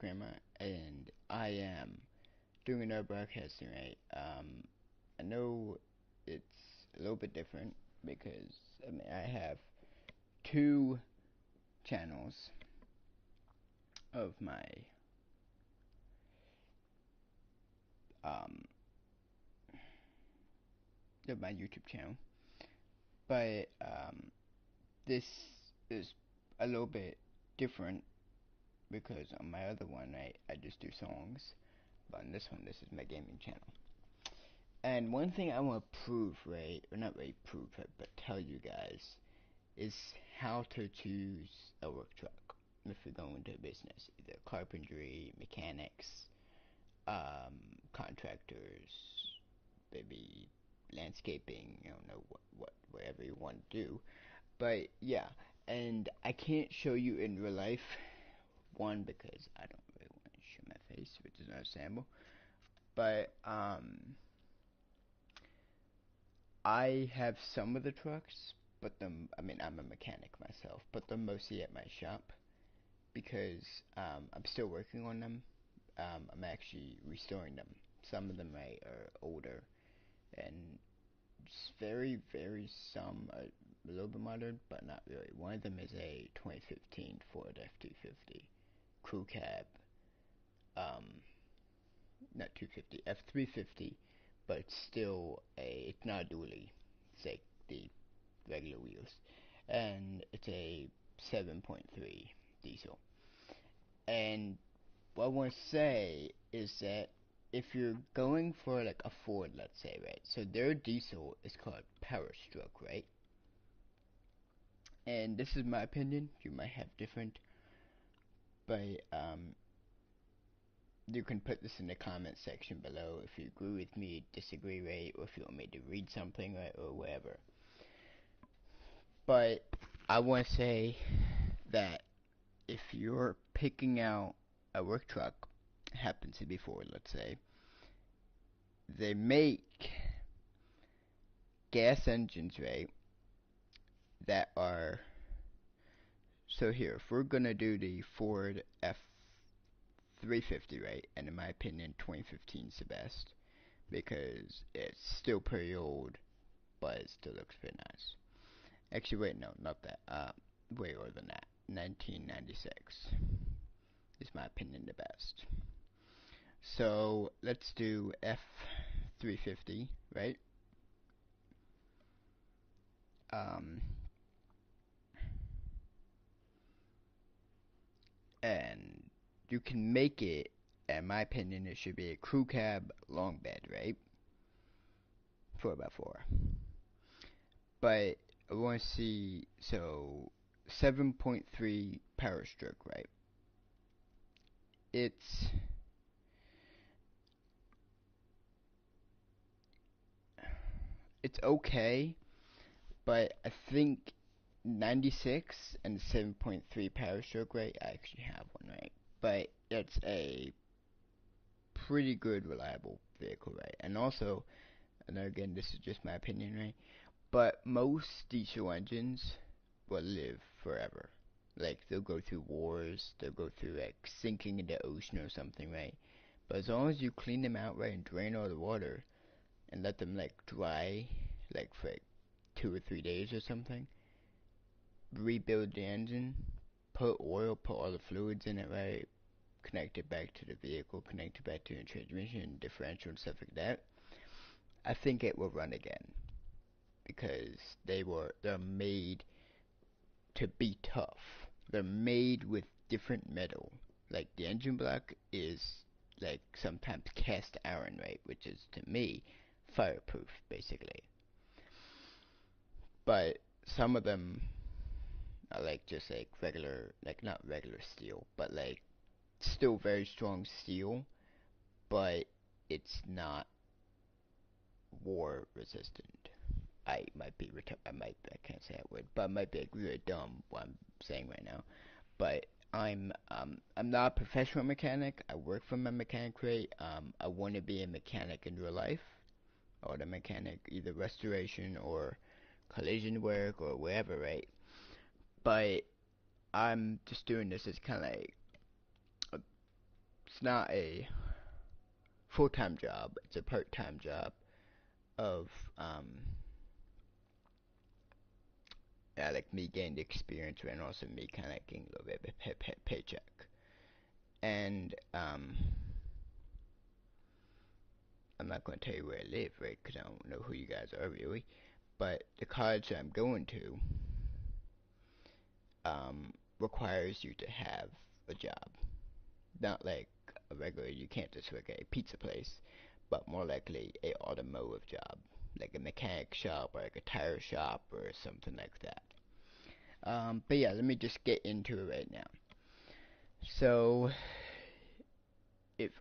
programmer, and I am doing another broadcasting, right? I know it's a little bit different because I have two channels of um my YouTube channel, but this is a little bit different because on my other one I just do songs, but on this one this is my gaming channel. And one thing I want to prove, right, or not really prove it, but tell you guys, is how to choose a work truck if you're going into a business, either carpentry, mechanics, contractors, maybe landscaping, you don't know whatever you want to do. But yeah, and I can't show you in real life, one, because I don't really want to show my face, which is understandable, but I have some of the trucks, but I'm a mechanic myself, but they're mostly at my shop because I'm still working on them. I'm actually restoring them. Some of them are older and just very some are a little bit modern, but not really. One of them is a 2015 Ford F250 crew cab, not 250, F350, but it's still it's not a dually. It's like the regular wheels, and it's a 7.3 diesel. And what I want to say is that if you're going for like a Ford, let's say, right? So their diesel is called Power Stroke, right? And this is my opinion. You might have different, but you can put this in the comment section below if you agree with me, disagree, right? Or if you want me to read something, right, or whatever. But I want to say that if you're picking out a work truck, happens to be Ford, let's say, they make gas engines, right, that are, so here, if we're gonna do the Ford F350, right, and in my opinion 2015 is the best because it's still pretty old, but it still looks pretty nice. Actually, wait, no, not that, way older than that. 1996 is my opinion the best. So let's do F350, right? Um, and you can make it, in my opinion, it should be a crew cab long bed, right? 4x4. But I want to see, so 7.3 power stroke, right? It's okay, but I think 96 and 7.3 power stroke, right? I actually have one, right? But it's a pretty good, reliable vehicle, right? And also, and again, this is just my opinion, right? But most diesel engines will live forever. Like, they'll go through wars, they'll go through, like, sinking in the ocean or something, right? But as long as you clean them out, right, and drain all the water, and let them, like, dry, like, for, like, 2 or 3 days or something, rebuild the engine, put oil, put all the fluids in it, right, connect it back to the vehicle, connect it back to the transmission, differential, and stuff like that, I think it will run again. Because they're made to be tough. They're made with different metal. Like the engine block is like sometimes cast iron, right? Which is to me fireproof basically. But some of them are like just like regular, like not regular steel, but like still very strong steel, but it's not war resistant. I can't say that word, but I might be like really dumb what I'm saying right now. But I'm not a professional mechanic. I work for my mechanic rate. I want to be a mechanic in real life, or the mechanic, either restoration or collision work or wherever, right? But I'm just doing this as kind of like it's not a full-time job. It's a part-time job of um like me getting the experience and also me kind of getting a little bit of a paycheck. And I'm not going to tell you where I live, right? Because I don't know who you guys are really. But the college that I'm going to requires you to have a job. Not like a regular, you can't just work at a pizza place, but more likely a automotive job, like a mechanic shop or like a tire shop or something like that. But yeah, let me just get into it right now. So, if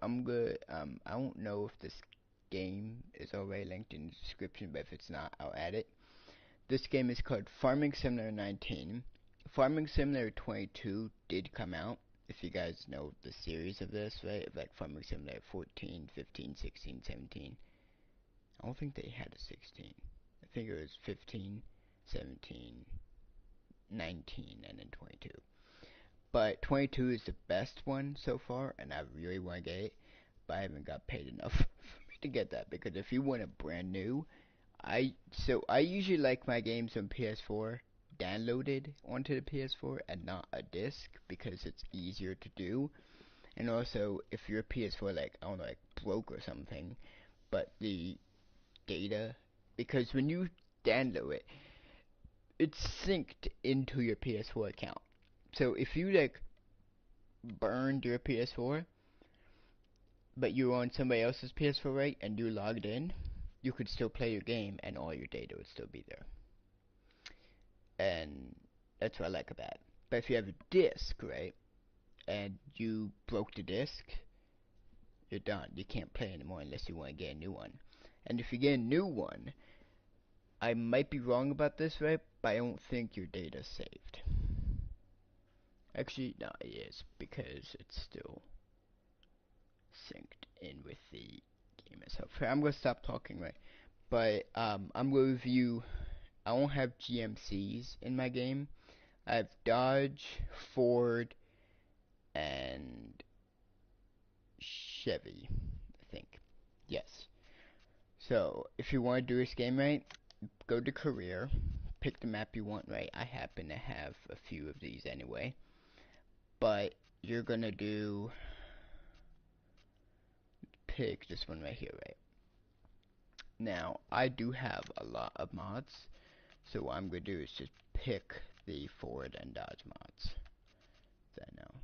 I'm good, I don't know if this game is already linked in the description, but if it's not, I'll add it. This game is called Farming Simulator 19. Farming Simulator 22 did come out. If you guys know the series of this, right? Like Farming Simulator 14, 15, 16, 17. I don't think they had a 16. I think it was 15, 17, 19, and then 22. But 22 is the best one so far, and I really want to get it, but I haven't got paid enough for me to get that, because if you want a brand new, I usually like my games on PS4 downloaded onto the PS4 and not a disc, because it's easier to do. And also, if your PS4 like, I don't know, like broke or something, but the data, because when you download it, it's synced into your PS4 account. So if you like burned your PS4, but you were on somebody else's PS4, right, and you logged in, you could still play your game and all your data would still be there. And that's what I like about it. But if you have a disc, right, and you broke the disc, you're done. You can't play anymore unless you want to get a new one. And if you get a new one, I might be wrong about this, right, but I don't think your data's saved. Actually, no, it is, because it's still synced in with the game itself. I'm gonna stop talking, right? But I'm gonna review. I won't have GMCs in my game. I have Dodge, Ford, and Chevy, I think. Yes. So if you want to do this game right, go to career, pick the map you want, right? I happen to have a few of these anyway. But you're gonna pick this one right here, right? Now, I do have a lot of mods, so what I'm gonna do is just pick the Ford and Dodge mods that I know,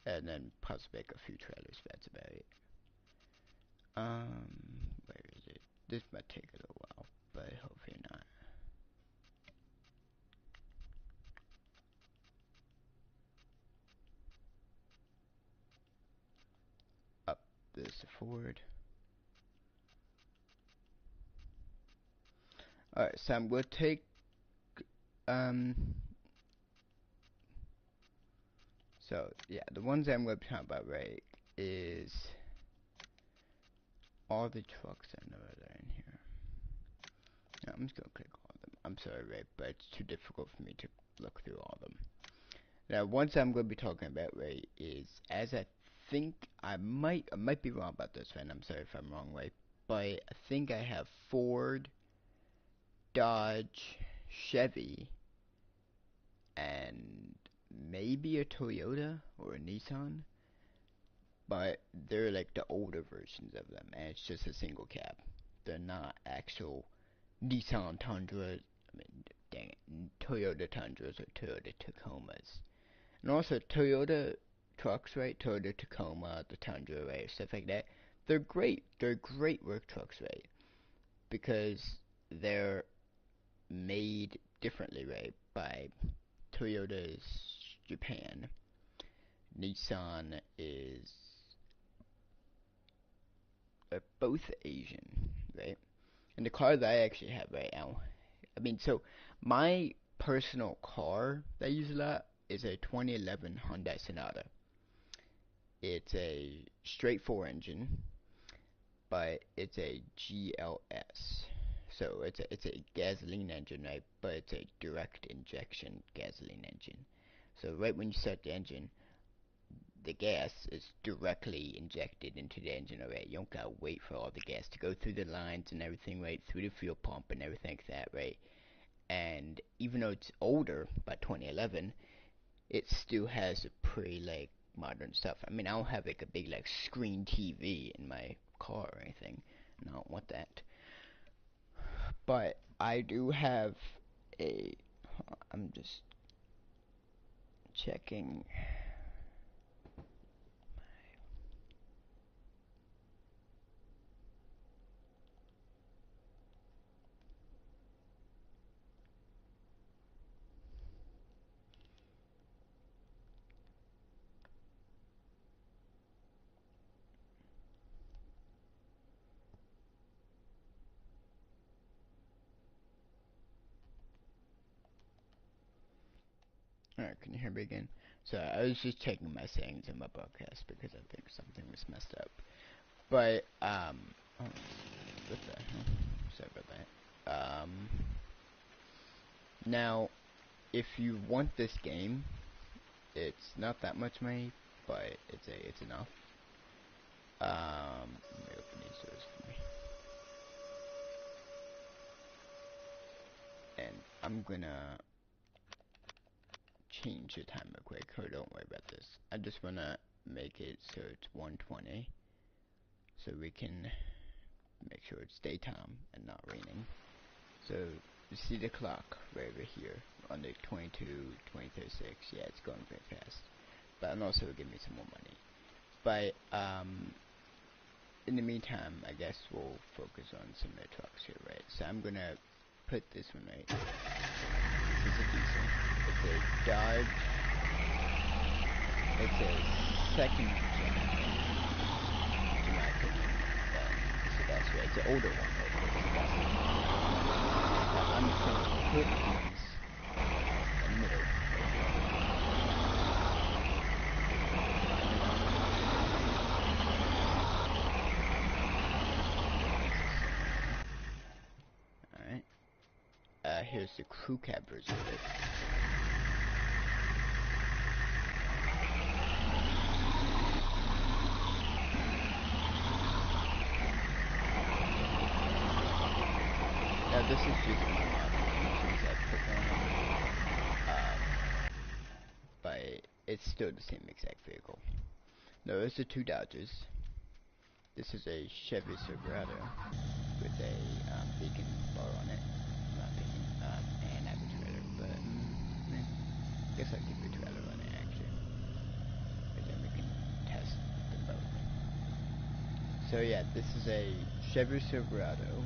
and then possibly make a few trailers. That's about it. Where is it? This might take a little while, but hopefully not. Up this Ford. Alright, so I'm gonna take so yeah, the ones I'm gonna be talking about, right, is all the trucks I know that are in here. Now, I'm just gonna click all of them. I'm sorry, right, but it's too difficult for me to look through all of them. Now, ones I'm gonna be talking about, right, is, as I think I might be wrong about this, right? I'm sorry if I'm wrong, right? But I think I have Ford, Dodge, Chevy, and maybe a Toyota or a Nissan, but they're like the older versions of them, and it's just a single cab. They're not actual Nissan Tundra, I mean, dang it, Toyota Tundras or Toyota Tacomas. And also Toyota trucks, right? Toyota Tacoma, the Tundra, right? Stuff like that. They're great. They're great work trucks, right? Because they're made differently, right? By Toyota's Japan. Nissan is both Asian, right? And the car that I actually have right now, I mean, so my personal car that I use a lot is a 2011 Hyundai Sonata. It's a straight four engine, but it's a GLS. So it's a gasoline engine, right? But it's a direct injection gasoline engine. So right when you start the engine, the gas is directly injected into the engine already. You don't gotta wait for all the gas to go through the lines and everything, right? Through the fuel pump and everything like that, right? And even though it's older, by 2011, it still has a pretty like modern stuff. I mean, I don't have like a big like screen TV in my car or anything, and I don't want that. But I do have a. I'm just checking. Alright, can you hear me again? So I was just checking my settings in my broadcast because I think something was messed up. But oh, what the hell? Sorry about that. Now if you want this game, it's not that much money, but it's enough. Let me open these doors for me. And I'm gonna change the time real quick. Oh, don't worry about this. I just wanna make it so it's 1:20, so we can make sure it's daytime and not raining. So you see the clock right over here on the 22, 2036. Yeah, it's going very fast. But and also give me some more money. But in the meantime, I guess we'll focus on some of the trucks here, right? So I'm gonna put this one right. This is a diesel. It's a Dodge. It's a second gen, to my opinion. So that's right. It's an older one, right? It's the best one. I'm just gonna put these in the middle. Alright. Here's the crew cab version of it. Now this is using my modifications I put on it. But it's still the same exact vehicle. No, it's the two Dodges. This is a Chevy Silverado with a beacon bar on it. Not beacon, and average trailer, but I guess I'll keep the trailer on it actually, and then we can test them both. So yeah, this is a Chevy Silverado.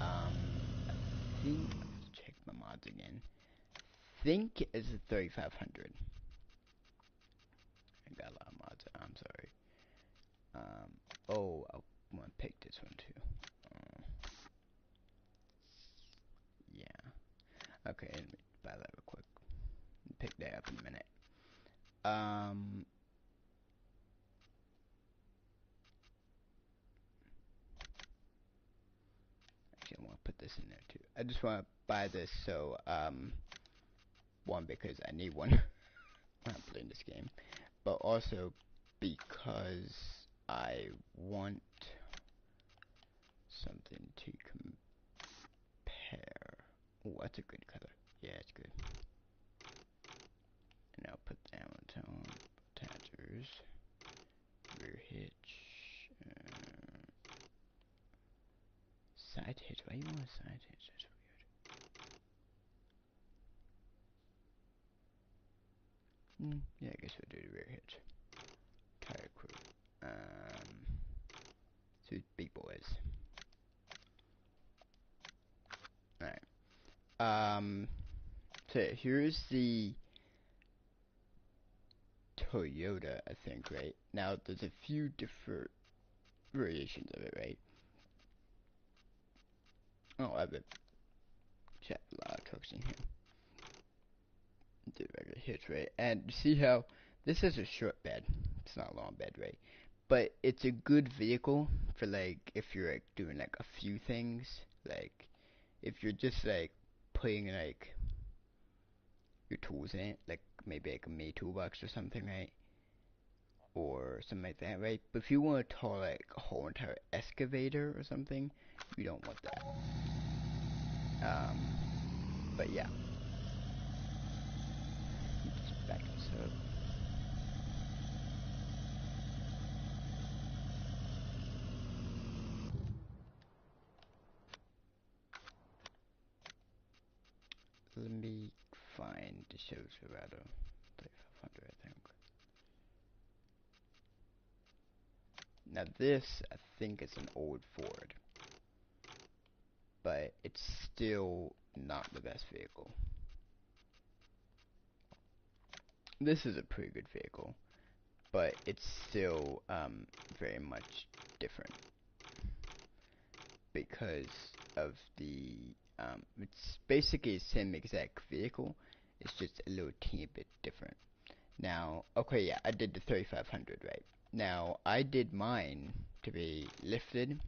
I think, let's check my mods again. Think it's a 3500. I got a lot of mods. I'm sorry. Oh, I want to pick this one too. Yeah. Okay, let me buy that real quick. Pick that up in a minute. Actually, I want to put this in there too. I just want to buy this so, one, because I need one when I'm playing this game, but also because I want something to compare. Oh, that's a good color. Yeah, it's good. And I'll put that on tone. Attachers. Rear hitch. Side hitch. Why you want a side hitch? That's weird. Yeah, I guess we'll do the rear hitch. Tire crew. So big boys. Alright. So here's the Toyota, I think, right? Now, there's a few different variations of it, right? Oh, I have a lot of trucks in here. The regular hitch, right? And you see how this is a short bed. It's not a long bed, right? But it's a good vehicle for like if you're like doing like a few things. Like if you're just like putting like your tools in it, like maybe like a mini toolbox or something, right? or something like that, right? But if you want to tow like a whole entire excavator or something, you don't want that. But yeah. Just back this up. Let me find the shows Silverado 3500, I think. Now this, I think it's an old Ford, but it's still not the best vehicle. This is a pretty good vehicle, but it's still very much different because of the it's basically the same exact vehicle. It's just a little teeny bit different. Now, okay, yeah, I did the 3500, right? Now, I did mine to be lifted,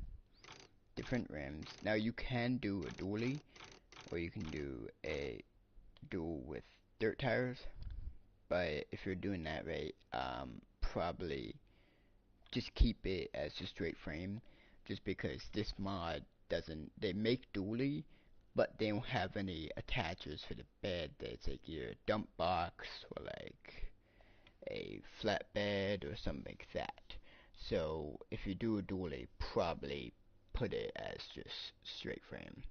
different rims. Now, you can do a dually, or you can do a dual with dirt tires. But if you're doing that, right, probably just keep it as a straight frame, just because this mod doesn't, they make dually, but they don't have any attachers for the bed. It's like your dump box or like a flatbed or something like that. So if you do a dually, probably put it as just straight frame.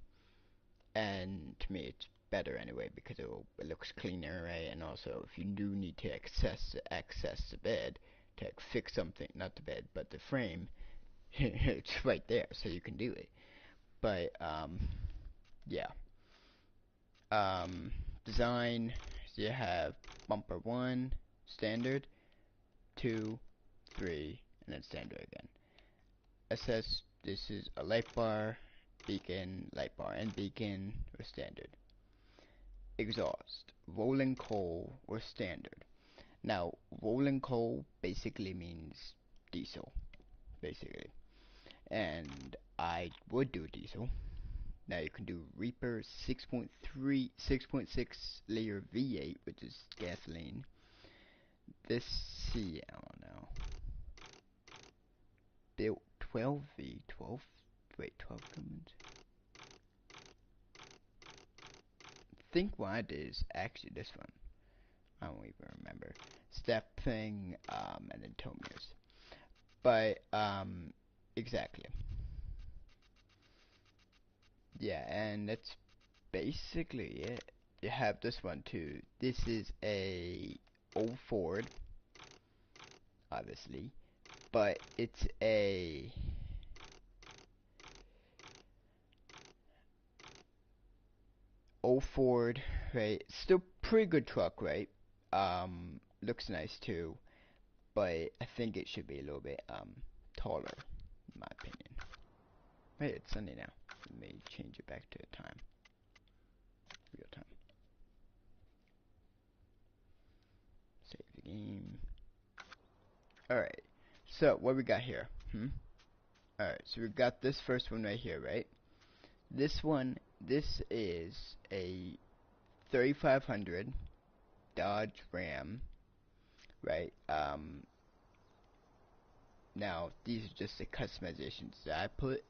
And to me, it's better anyway because it looks cleaner, right? And also, if you do need to access the bed to fix something, not the bed, but the frame, it's right there, so you can do it. But yeah. Design. So you have bumper 1, standard, 2, 3, and then standard again. SS. This is a light bar, beacon, light bar, and beacon, or standard. Exhaust, rolling coal or standard. Now, rolling coal basically means diesel, basically. And I would do diesel. Now you can do Reaper 6.6 liter V8, which is gasoline. This, see, I don't know. Built 12V, 12, wait, 12 Cummins? I think what I did is actually this one. I don't even remember. Step thing, and then Tomiers. But, exactly. Yeah, and that's basically it. You have this one too. This is a old Ford, obviously, but it's a old Ford, right? Still pretty good truck, right? Looks nice too, but I think it should be a little bit taller, in my opinion. Hey, it's Sunday now. Let me change it back to time. Real time. Save the game. Alright. So, what we got here? Alright, so we got this first one right here, right? This one, this is a 3500 Dodge Ram, right? Now, these are just the customizations that I put,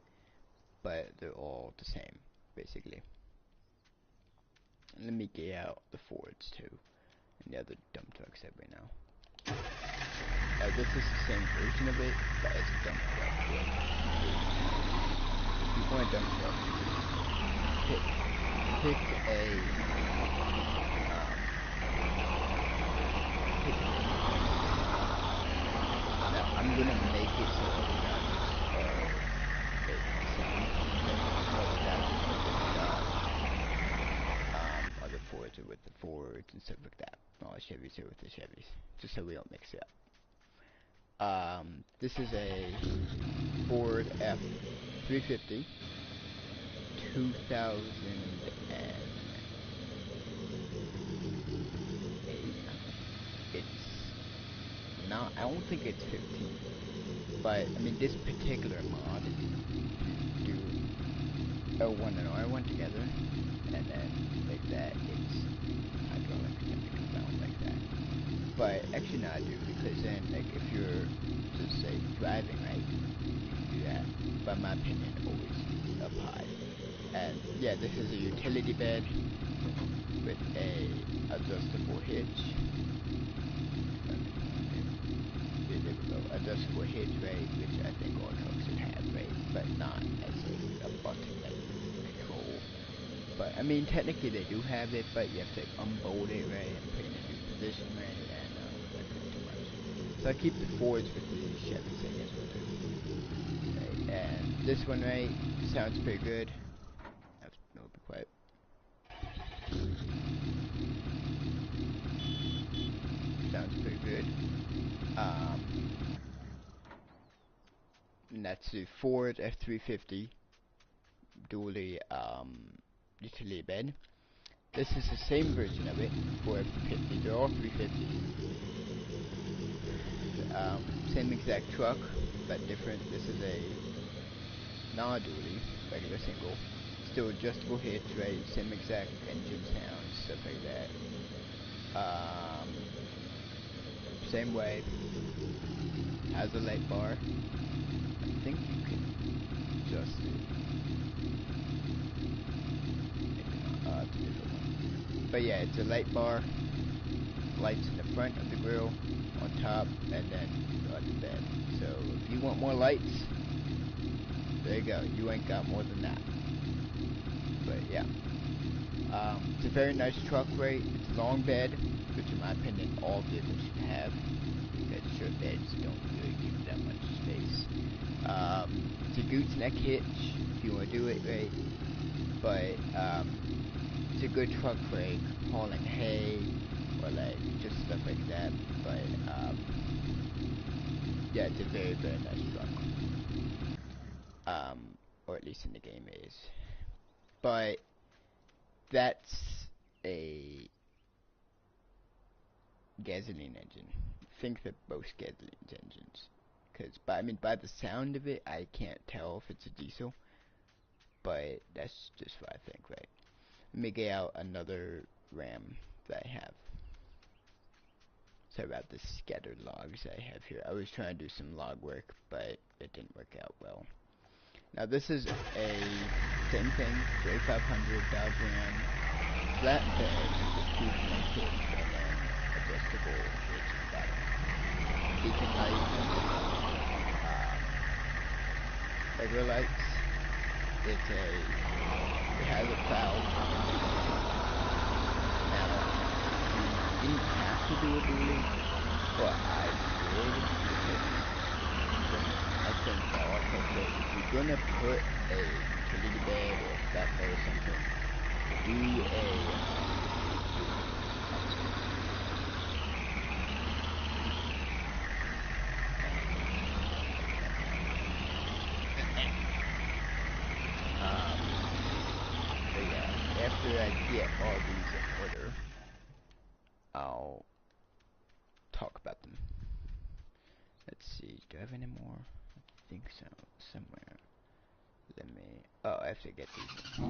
but they're all the same, basically. Let me get out the Fords too, and the other dump trucks that we know. This is the same version of it, but it's a dump truck. If you want a dump truck, pick a now I'm gonna make it so all the guns are the same. All the guns with the other Fords are with the Fords and stuff like that. All the Chevys are with the Chevys, just so we don't mix it up. This is a Ford F350 2008. It's not, I don't think it's 15, but I mean this particular mod, if you do L1 and R1 together, and then like that, it's hydraulic technically, but I don't like that. But actually, no, I do, because then, like, if you're just say driving, right, you can do that. But in my opinion, always leave it up high. And yeah, this is a utility bed with a adjustable hitch. If I can find it. Yeah, there we go. Adjustable hitch, right, which I think all trucks should have, right, but not as a button that you control. But I mean, technically they do have it, but you have to like, unbolt it, right, and put it in a new position, right, and that's a bit too much. So I keep the Fords with the Chevys, I guess will do. Right, and this one, right, sounds pretty good. No, be quiet. Sounds pretty good. Um, and that's the Ford F350 dually utility bed. This is the same version of it for F350. They're all 350s. Same exact truck, but different. This is a non-dually, regular single. Still adjustable hitch, right? Same exact engine sounds, stuff like that. Same way. Has a light bar. I think you can adjust it. Maybe not. It's a different one. But yeah, it's a light bar. Lights in the front of the grill, on top, and then the bed. So if you want more lights, there you go. You ain't got more than that. But yeah. It's a very nice truck, right? It's a long bed, which in my opinion all vehicles should have, because short beds don't really give you that much space. It's a gooseneck hitch if you want to do it right, but it's a good truck for like hauling hay or like just stuff like that. But yeah, it's a very very nice truck. Or at least in the game it is. But that's a gasoline engine. Think that both gasoline engines. Cause I mean by the sound of it, I can't tell if it's a diesel. But that's just what I think, right? Let me get out another RAM that I have. Sorry about the scattered logs I have here. I was trying to do some log work, but it didn't work out well. Now this is a same thing, J500 Dodge Ram, flat bed with 2-point hitch and then adjustable hitch at the bottom. Beacon lights, regular lights. It has a cloud indication. Now, you didn't have to do a dually, but I did because I think that all trucks say if you're gonna put a utility bed or a flat bed or something, do a dually. But yeah, after I get all these in order, I'll talk about them. Let's see, do I have any more? I think so, somewhere. Let me, oh, I have to get these in.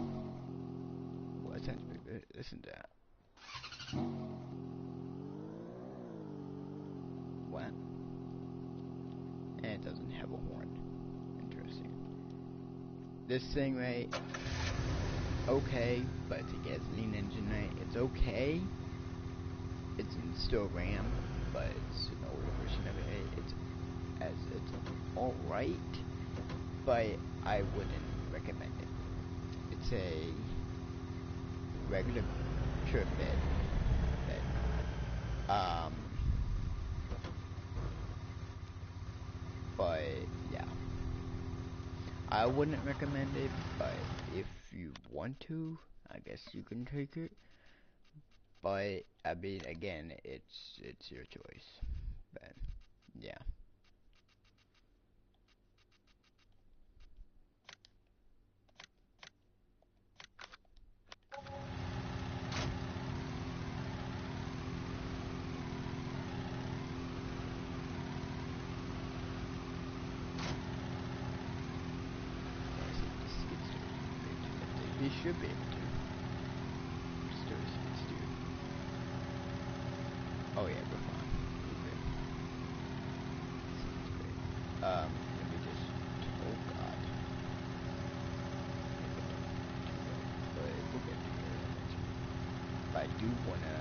Well, that sounds pretty good. Listen to that. What? And it doesn't have a horn. Interesting. This thing, right? Okay, but it's a gasoline engine, right? It's okay. It's still RAM, but it's an older version of it. It's alright, but I wouldn't recommend it. It's a regular trip bed. But yeah, I wouldn't recommend it. But if you want to, I guess you can take it. But I mean, again, it's your choice. But yeah. Let's see if the skid steer will be able to lift it. It should be able to. Just do a skid steer. Oh yeah, we're fine. Let me just, oh god, but we'll get to it eventually. But I do wanna,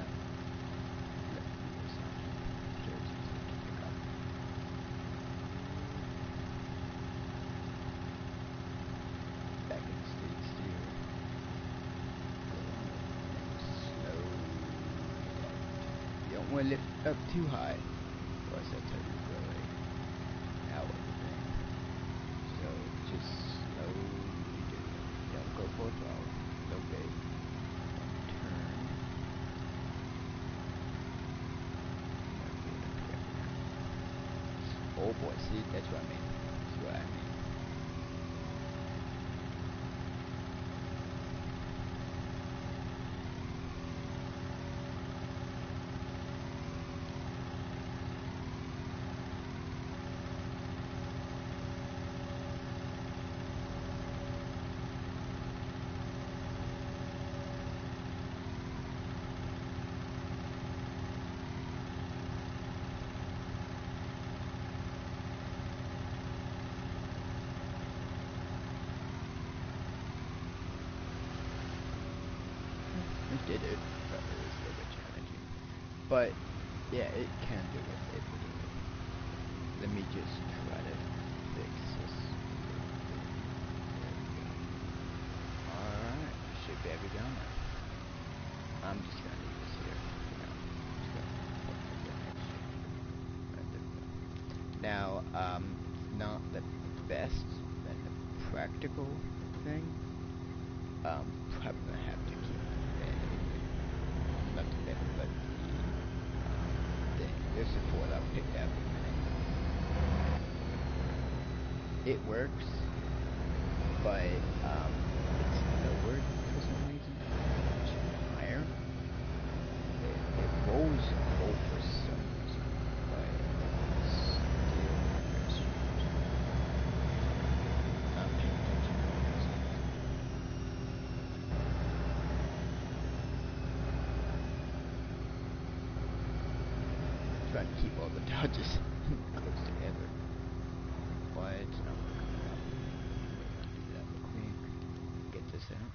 let me do this on here, so it's easy to pick up. Back in state steer, slow, you don't wanna lift up too high, or else that's how you go out of the thing. So just slowly do it. Don't go full throttle. Okay. Turn. Oh boy, see, that's what I mean. That's what I mean. We did it, but it was a little bit challenging. But yeah, it can do it. It will do it. Let me just try to fix this. There we go. Alright, should be able to go now. I'm just gonna leave this here for now. Just gonna put the next right there we go. Now, it's not the best and the practical thing. Probably gonna have to keep not the bed, but the support I'll pick that up in a minute. It works, but it's lowered for some reason. Much higher. It rolls low for some reason, but it's still very strange. Not paying attention to this. Trying to keep all the dodges close together, but it's not coming up. Do that real quick. Get this out.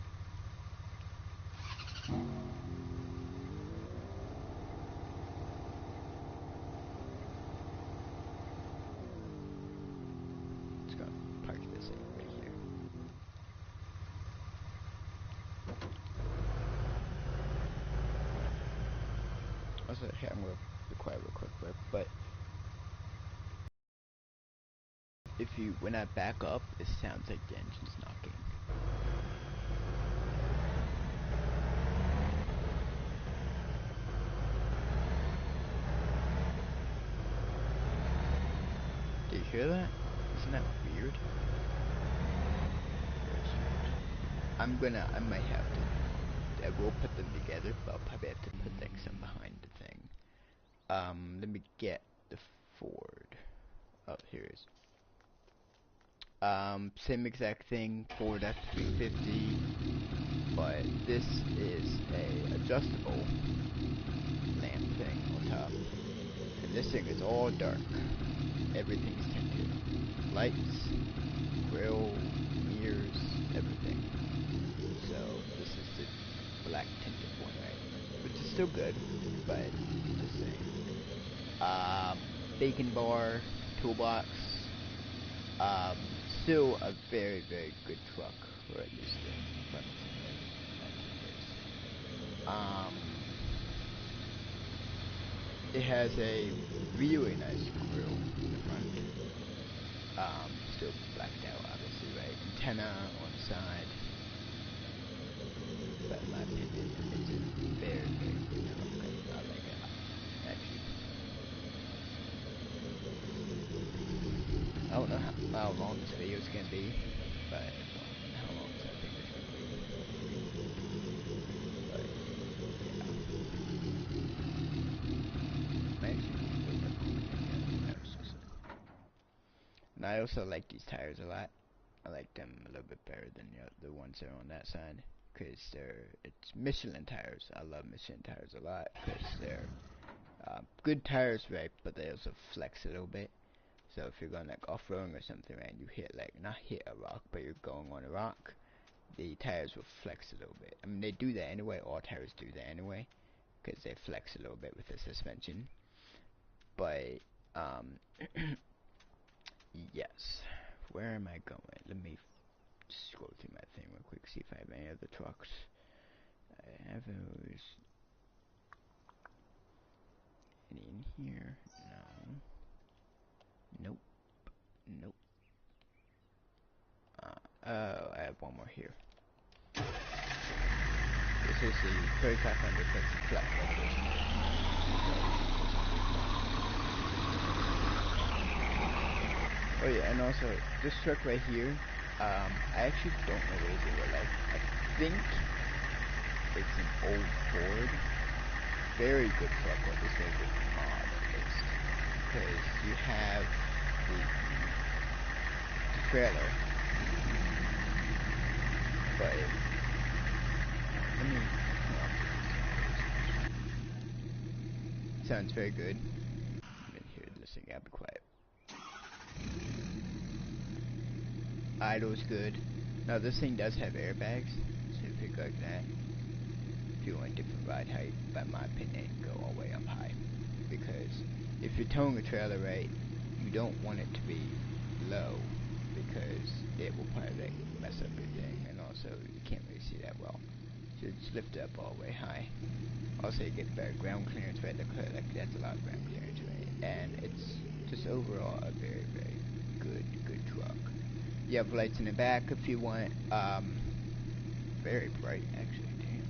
Just gonna park this in right here. Also, here I'm gonna be quiet real quick, but when I back up, it sounds like the engine's knocking. Do you hear that? Isn't that weird? I might have to, I will put them together, but I'll probably have to put like some behind the thing. Let me get the Ford. Oh, here it is. Same exact thing, Ford F350, but this is a adjustable lamp thing on top, and this thing is all dark. Everything's tinted, lights, grill, mirrors, everything. So this is the black tinted one, right? Which is still good, but just saying. Bacon bar, toolbox. Still a very, very good truck for this thing. Front it has a really nice grill in the front. Still blacked out, obviously, right? Antenna on the side. But in my opinion, it's a very, very good truck. I like it, actually. I don't know how long this video is gonna be, but I don't know how long I think it's gonna be. But yeah, might actually be a little bit longer than the other one that was just in. And I also like these tires a lot. I like them a little bit better than the ones that are on that side, cause it's Michelin tires. I love Michelin tires a lot, cause they're good tires, right? But they also flex a little bit. So if you're going like off-roading or something, right, and you hit like, not hit a rock, but you're going on a rock, the tires will flex a little bit. I mean, they do that anyway. All tires do that anyway, because they flex a little bit with the suspension. But yes. Where am I going? Let me scroll through my thing real quick, see if I have any other trucks. I have those. Any in here? No. Nope. Nope. Oh, I have one more here. This is the 3500, that's a flatbed version. Oh yeah, and also, this truck right here, I actually don't know what it is in real life. I think it's an old Ford. Very good truck, or at least very good mod, at least. Because you have the trailer, but let me turn off the music. Sounds very good. I'm in here listening. I'll be quiet. Idle's good. Now this thing does have airbags, so if you go like that, if you want a different ride height, by my opinion, go all the way up high. Because if you're towing a trailer, right, you don't want it to be low, because it will probably like mess up your thing, and also you can't really see that well. So just lift it up all the way high. Also you get better ground clearance, right? Like that's a lot of ground clearance, right? And it's just overall a very, very good truck. You have lights in the back if you want. Very bright actually, damn.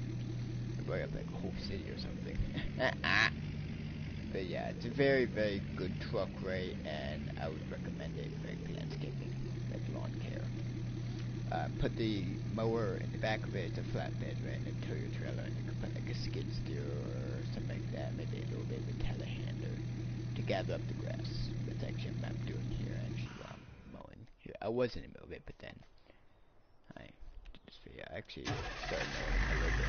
It'll bright up like a whole city or something. But yeah, it's a very, very good truck, right? And I would recommend it for like landscaping, like lawn care. Put the mower in the back of it, it's a flatbed, right? And then tow your trailer, and you can put like a skid steer or something like that, maybe a little bit of a telehandler to gather up the grass. That's actually what I'm doing here, actually, while I'm mowing here. I was in the middle of it, but then I did this video. I actually started mowing a little bit.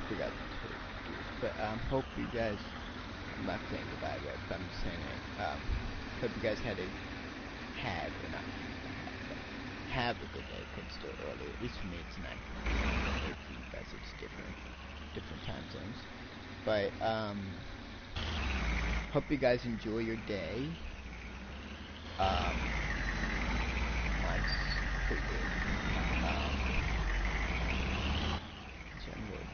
Forgot to do it, but hope you guys, I'm not saying goodbye, right, but I'm just saying it, hope you guys had a, had, or not, have a good day, because it's still early, at least for me it's 9:00, for you guys it's different time zones, but, hope you guys enjoy your day, mine's pretty good, so I'm really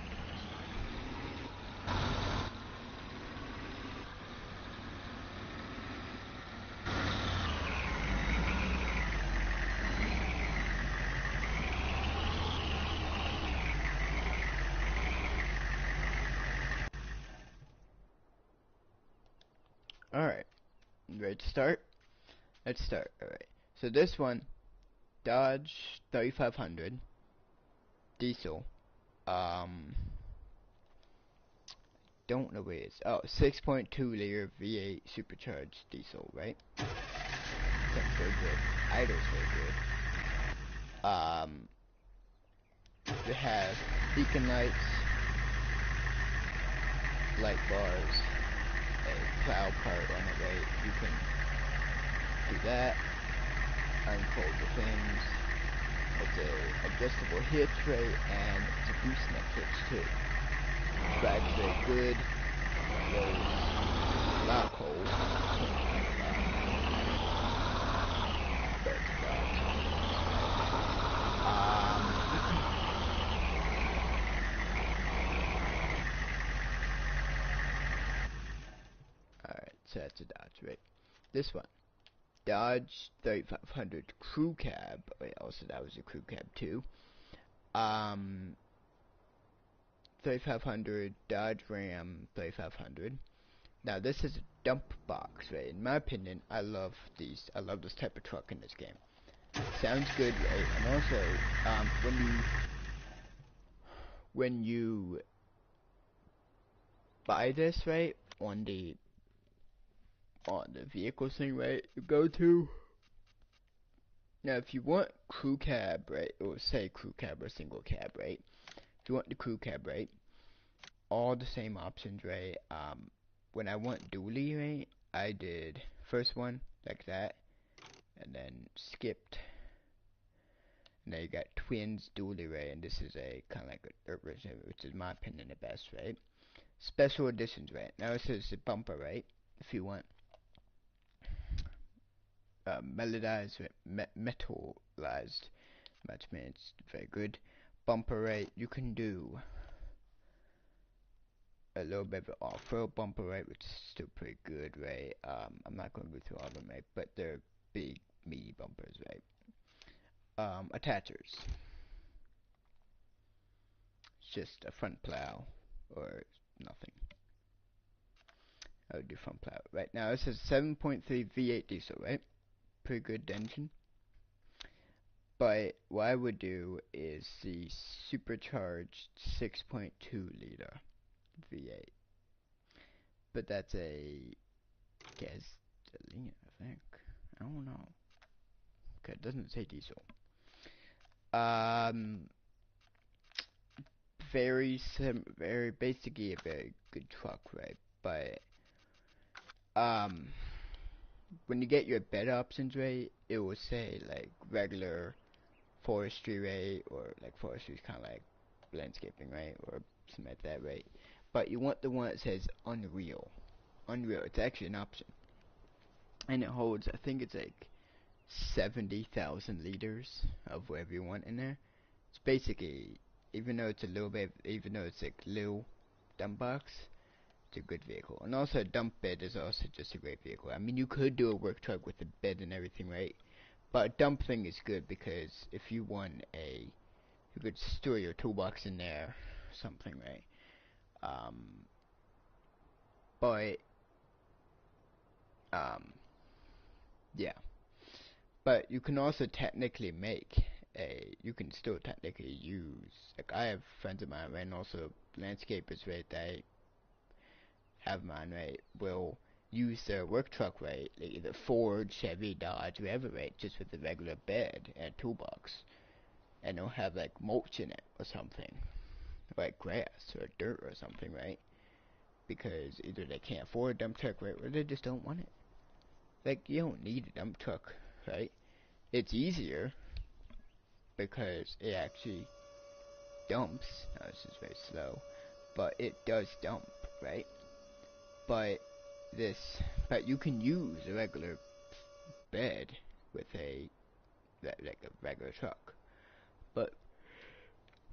alright, ready to start? Let's start, alright, so this one, Dodge 3500, diesel, don't know what it is. Oh, 6.2 liter V8 supercharged diesel, right? Sounds very good. Idle's very good. They have beacon lights, light bars, a plow part on it, right? You can do that, unfold the things. It's a adjustable hitch, right? And it's a gooseneck hitch too. Rides very good. Goes a lot cold. But alright, so that's a Dodge, right? This one, Dodge 3500 Crew Cab. Wait, also that was a Crew Cab too. 3500 Dodge Ram 3500. Now this is a dump box, right? In my opinion, I love these. I love this type of truck in this game. Sounds good, right? And also, when you buy this, right, on the vehicle thing, right, you go to, now if you want crew cab, right, or say crew cab or single cab, right, if you want the crew cab, right, all the same options, right. When I want dually, right, I did first one like that, and then skipped. And then you got twins dually, right, and this is a kind of like a third version, which is my opinion the best, right. Special editions, right. Now it says the bumper, right. If you want metallized, which means very good. Bumper, right, you can do a little bit of an off-road bumper, right, which is still pretty good, right. I'm not going to go through all of them, right, but they're big, meaty bumpers, right. Attachers. It's just a front plow or nothing. I would do front plow. Right now it says 7.3 V8 diesel, right? Pretty good engine. But what I would do is the supercharged 6.2 liter V8. But that's a gasoline, I think. I don't know. Okay, it doesn't say diesel. Very basically a very good truck, right? But when you get your bed options, right, it will say like regular forestry, right, or like forestry is kind of like landscaping, right, or something like that, right. But you want the one that says Unreal. It's actually an option, and it holds, I think it's like 70,000 liters of whatever you want in there. It's basically, even though it's a little bit, even though it's like little dump box, it's a good vehicle. And also a dump bed is also just a great vehicle. I mean, you could do a work truck with the bed and everything, right? But a dump thing is good because if you want you could store your toolbox in there, or something, right? But yeah. But you can also technically you can still technically use, like I have friends of mine, right, and also landscapers, right, that have mine, right, will use their work truck, right, like either Ford, Chevy, Dodge, whatever, right, just with the regular bed and toolbox, and they'll have like mulch in it or something, like grass or dirt or something, right, because either they can't afford a dump truck, right, or they just don't want it. Like, you don't need a dump truck, right? It's easier because it actually dumps. Now this is very slow, but it does dump, right? But but you can use a regular bed with like a regular truck. But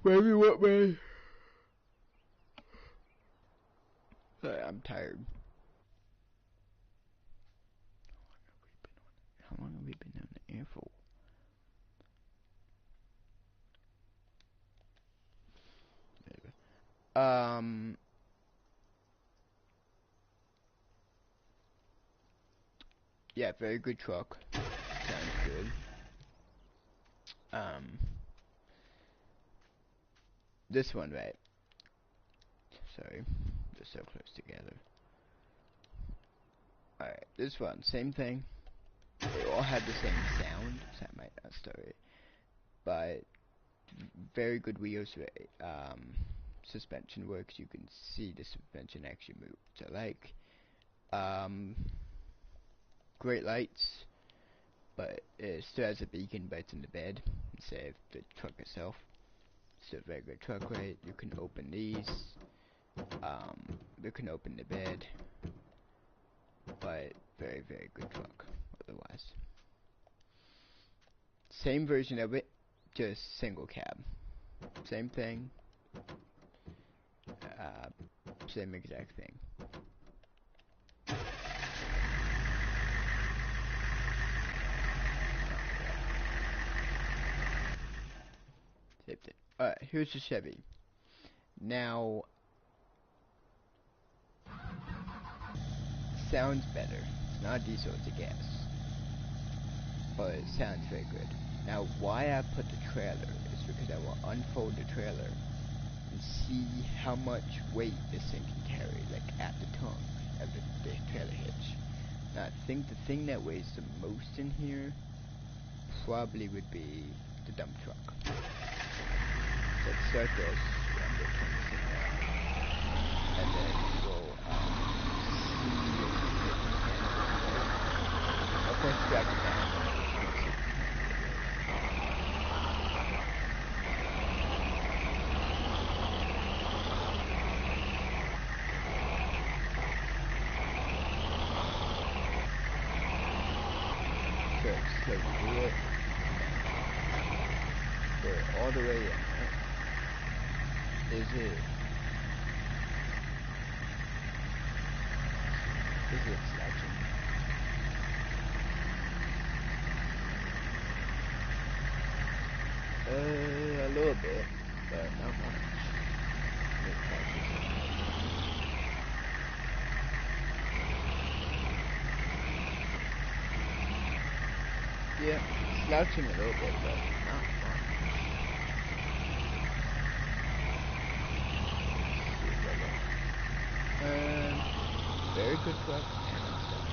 maybe what way? I'm tired. How long have we been on the air for? Yeah, very good truck. Sounds good. This one, right? Sorry, they're so close together. Alright, this one, same thing. They all have the same sound, so I might not start it. But very good wheels, right? Suspension works. You can see the suspension actually move, which I like. Great lights, but it still has a beacon, but it's in the bed instead of the truck itself. It's a very good truck, right? You can open these. You can open the bed, but very, very good truck otherwise. Same version of it, just single cab. Same thing. Same exact thing. Same thing. Alright, here's the Chevy. Now, sounds better. It's not diesel, it's a gas. But it sounds very good. Now, why I put the trailer is because I will unfold the trailer and see how much weight this thing can carry, like at the tongue of the trailer hitch. Now, I think the thing that weighs the most in here probably would be the dump truck. So let's start this. we'll turn this around, and then we'll see if we can do it right. I'll first drag it down, and we'll see if we can do it right. So we do it, we're all the way in, right? Is it slouching? A little bit, but not much. Let's practice it. Yeah, slouching a little bit, but not much. Very good truck and unstuck.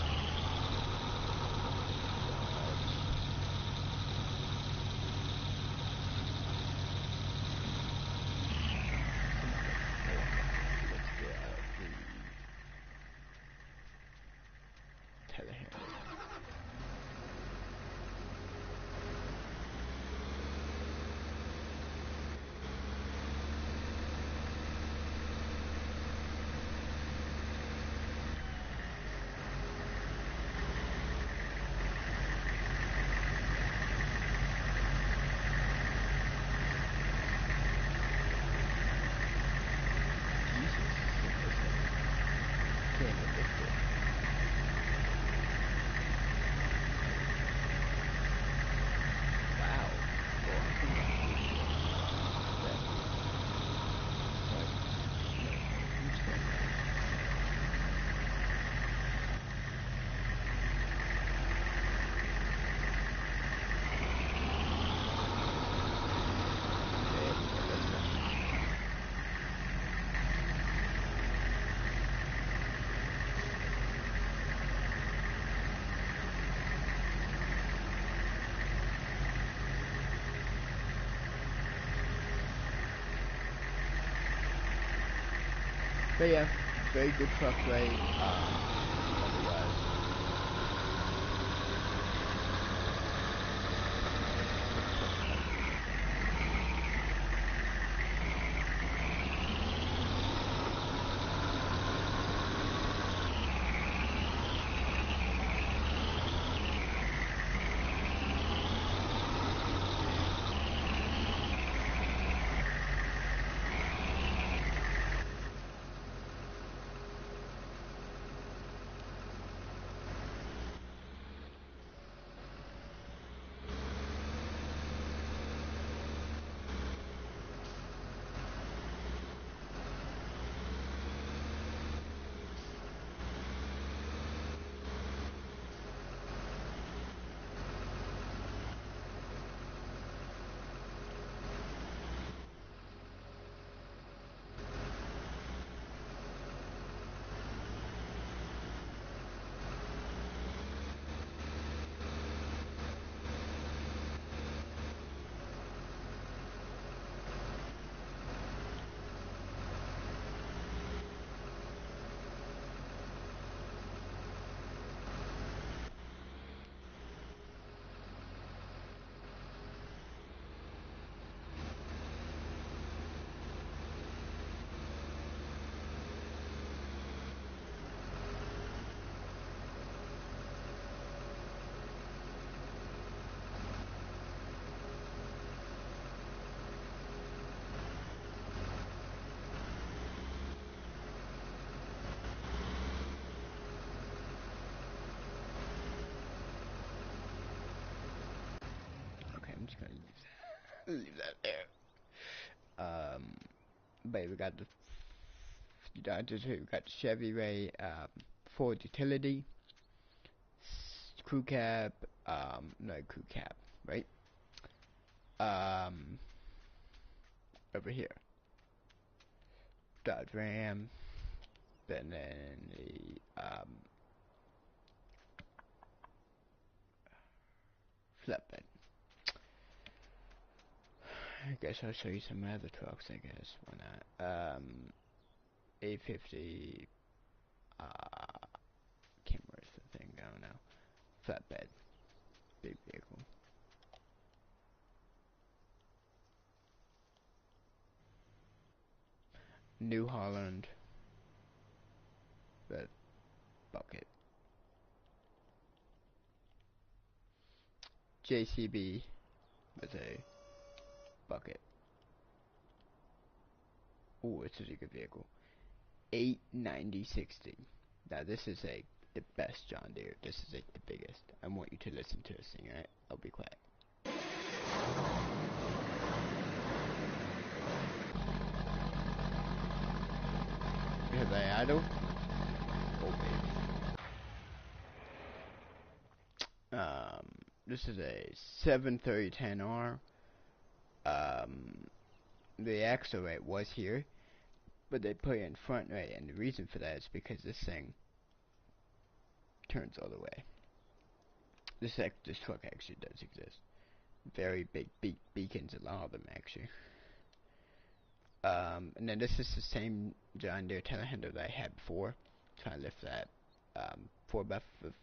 Come on, let's go on. Let's get out the telehandler. But yeah, very good truck rate. Otherwise, okay, I'm just gonna leave that there. But we got the we got the Chevy Ray, Ford Utility, crew cab, no crew cab, right? Um, over here, Dodge Ram, and then the flatbed. I guess I'll show you some other trucks, I guess. Why not? 850, can't remember the thing, I don't know. Flatbed, big vehicle. New Holland, the bucket. JCB with a bucket. Ooh, it's a good vehicle. 89060. Now this is the best John Deere. This is the biggest. I want you to listen to this thing, alright? I'll be quiet. Because I idle. Oh baby. This is a 73010R. The axle right was here, but they put it in front right, and the reason for that is because this thing turns all the way. This truck actually does exist. Very big beacons, a lot of them actually. And then this is the same John Deere telehandler that I had before. Trying to lift that 4x4,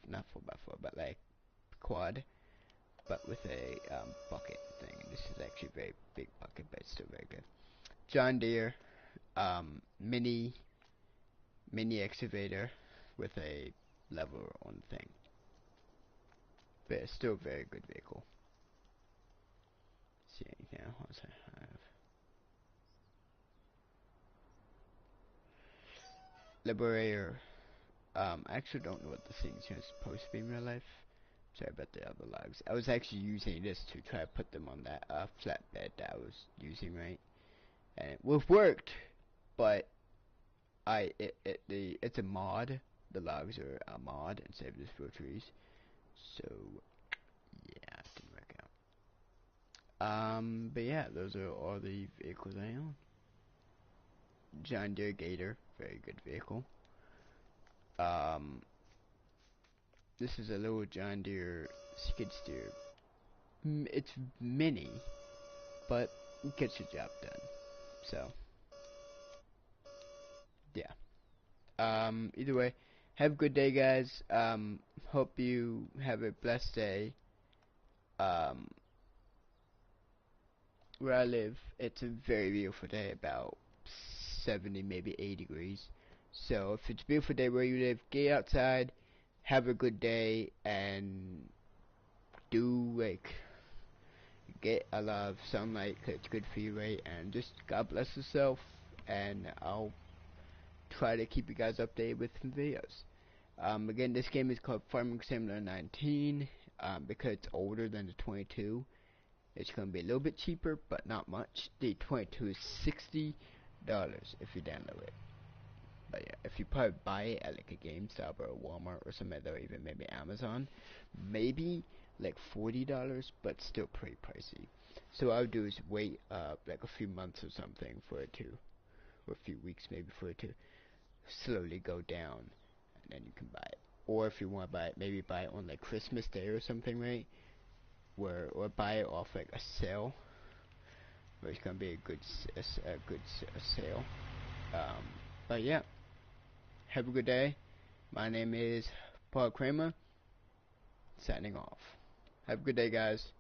not 4x4, but like quad, but with a bucket thing. This is actually a very big bucket, but it's still very good. John Deere mini excavator with a lever on the thing, but it's still a very good vehicle. Let's see anything else I have? Liberator. I actually don't know what the thing's supposed to be in real life. Sorry about the other logs. I was actually using this to try to put them on that flatbed that I was using, right? And it worked, but it's a mod. The logs are a mod instead of just real trees. So yeah, it didn't work out. But yeah, those are all the vehicles I own. John Deere Gator, very good vehicle. This is a little John Deere skid steer. It's mini, but it gets the job done. So yeah. Either way, have a good day, guys. Hope you have a blessed day. Where I live, it's a very beautiful day, about 70, maybe 80 degrees. So if it's a beautiful day where you live, get outside, have a good day, and get a lot of sunlight, 'cause it's good for you, right? And just God bless yourself, and I'll try to keep you guys updated with some videos. Again, this game is called Farming Simulator 19. Because it's older than the 22, it's going to be a little bit cheaper, but not much. The 22 is $60 if you download it. But yeah, if you probably buy it at like a GameStop or a Walmart or something, or even maybe Amazon, maybe like $40, but still pretty pricey. So what I would do is wait like a few months or something for it to, or a few weeks maybe, for it to slowly go down, and then you can buy it. Or if you want to buy it, maybe buy it on like Christmas Day or something, right? Or buy it off like a sale, where it's gonna be a good sale. But yeah, have a good day. My name is Paul Kramer, signing off. Have a good day, guys.